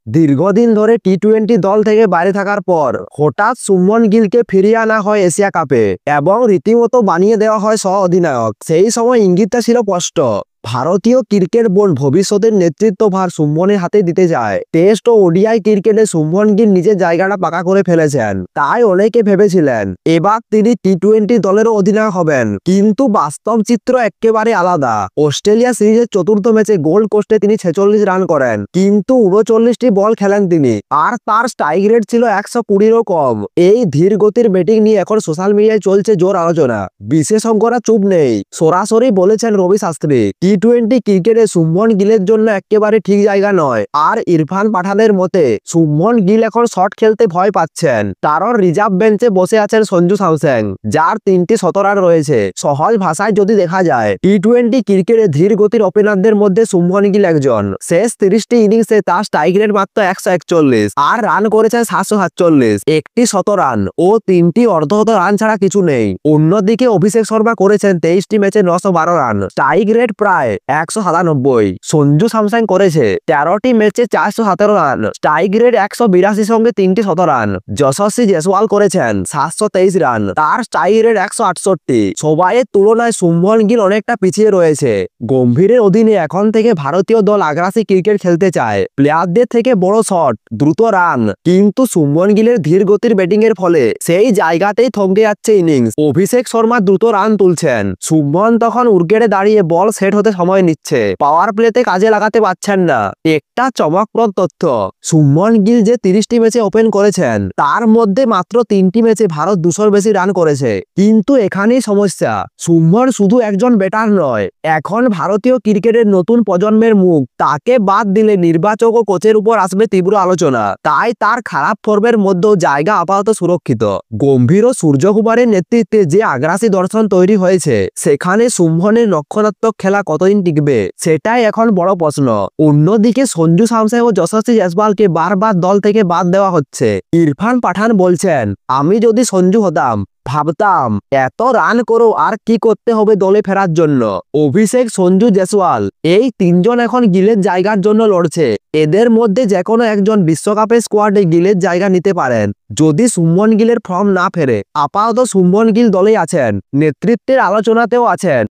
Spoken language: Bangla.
দীর্ঘদিন ধরে টি-20 দল থেকে বাইরে থাকার পর হঠাৎ শুভমন গিলকে ফিরিয়ে আনা হয় এশিয়া কাপে এবং রীতিমতো বানিয়ে দেওয়া হয় সহ অধিনায়ক। সেই সময় ইঙ্গিতটা ছিল স্পষ্ট, ভারতীয় ক্রিকেট বোর্ড ভবিষ্যতের নেতৃত্বভার শুভমনের হাতে দিতে যায়। টেস্ট ও ওডিআই ক্রিকেটে শুভমন গিল নিজের জায়গাটা পাকা করে ফেলেছেন, তাই অনেকে ভেবেছিলেন এবার তিনি টি-20 দলেরও অধিনায়ক হবেন। কিন্তু বাস্তব চিত্র একেবারে আলাদা। অস্ট্রেলিয়া সিরিজের চতুর্থ ম্যাচে গোল্ড কোস্টে তিনি 46 রান করেন, কিন্তু 39টি বল খেলেন তিনি, আর তার স্ট্রাইক রেট ছিল 120-ও কম। এই ধীর গতির ব্যাটিং নিয়ে এখন সোশ্যাল মিডিয়ায় চলছে জোর আলোচনা। বিশেষজ্ঞরা চুপ নেই, সরাসরি বলেছেন রবি শাস্ত্রী, টি-20 ক্রিকেটে শুভমন গিলের জন্য একেবারে ঠিক জায়গা নয়। আর ইরফান পাঠানের মতে শুভমন গিল এখন শট খেলতে ভয় পাচ্ছেন, কারণ রিজার্ভ বেঞ্চে বসে আছেন সঞ্জু স্যামসন, যার 3টি শতরান রয়েছে। সহজ ভাষায় যদি দেখা যায়, টি-20 ক্রিকেটে ধীর গতির ওপেনারদের মধ্যে শুভমন গিল একজন। শেষ 30টি ইনিংসে তার স্ট্রাইক রেট মাত্র 141 আর রান করেছেন 747, একটি শতরান ও 3টি অর্ধশত রান ছাড়া কিছু নেই। অন্যদিকে অভিষেক শর্মা করেছেন 23টি ম্যাচে 912 রান, স্ট্রাইক রেট প্রায় 197। সঞ্জু স্যামসন করেছে 13টি ম্যাচে 417 রান, স্ট্রাইক রেট 182 সঙ্গে 3টি শতরান। যশস্বী জয়সওয়াল করেছেন 723 রান, তার স্ট্রাইক রেট 168। সবাইয়ের তুলনায় শুভমন গিল অনেকটা পিছিয়ে রয়েছে। গম্ভীরের অধীনে এখন থেকে ভারতীয় দল আগ্রাসী ক্রিকেট খেলতে চায়, প্লেয়ারদের থেকে বড় শট, দ্রুত রান, কিন্তু শুভমন গিলের ধীর গতির ব্যাটিং এর ফলে সেই জায়গাতেই থমকে যাচ্ছে ইনিংস। অভিষেক শর্মা দ্রুত রান তুলছেন, শুভমন তখন উইকেটে দাঁড়িয়ে বল সেট হতে সময় নিচ্ছে, পাওয়ার প্লেতে কাজে লাগাতে পারছেন না। একটা চমকপ্রদ তথ্য, শুভমন গিল যে 30টি ম্যাচে ওপেন করেছেন, তার মধ্যে মাত্র 3টি ম্যাচে ভারত 200-র বেশি রান করেছে। কিন্তু এখানেই সমস্যা, শুভমন শুধু একজন ব্যাটার নয়, এখন ভারতীয় ক্রিকেটের নতুন প্রজন্মের মুখ। তাকে বাদ দিলে নির্বাচক ও কোচের উপর আসবে তীব্র আলোচনা। তাই তার খারাপ ফর্মের মধ্যেও জায়গা আপাতত সুরক্ষিত। গম্ভীর ও সূর্যকুমারের নেতৃত্বে যে আগ্রাসী দর্শন তৈরি হয়েছে, সেখানে শুভমনের রক্ষণাত্মক খেলা কতদিন টিকবে, সেটাই এখন বড় প্রশ্ন। অন্যদিকে সঞ্জু স্যামসন ও যশস্বী জয়সওয়ালকে বারবার দল থেকে বাদ দেওয়া হচ্ছে। ইরফান পাঠান বলছেন, আমি যদি সঞ্জু হতাম, ভাবতাম এত রান করো আর কি করতে হবে দলে ফেরার জন্য। অভিষেক, সঞ্জু, জয়সওয়াল, এই 3জন এখন গিলের জায়গার জন্য লড়ছে। এদের মধ্যে যে কোনো একজন বিশ্বকাপের স্কোয়াডে গিলের জায়গা নিতে পারেন যদি শুভমন গিলের ফর্ম না ফেরে। আপাতত শুভমন গিল দলেই আছেন, নেতৃত্বের আলোচনাতেও আছেন।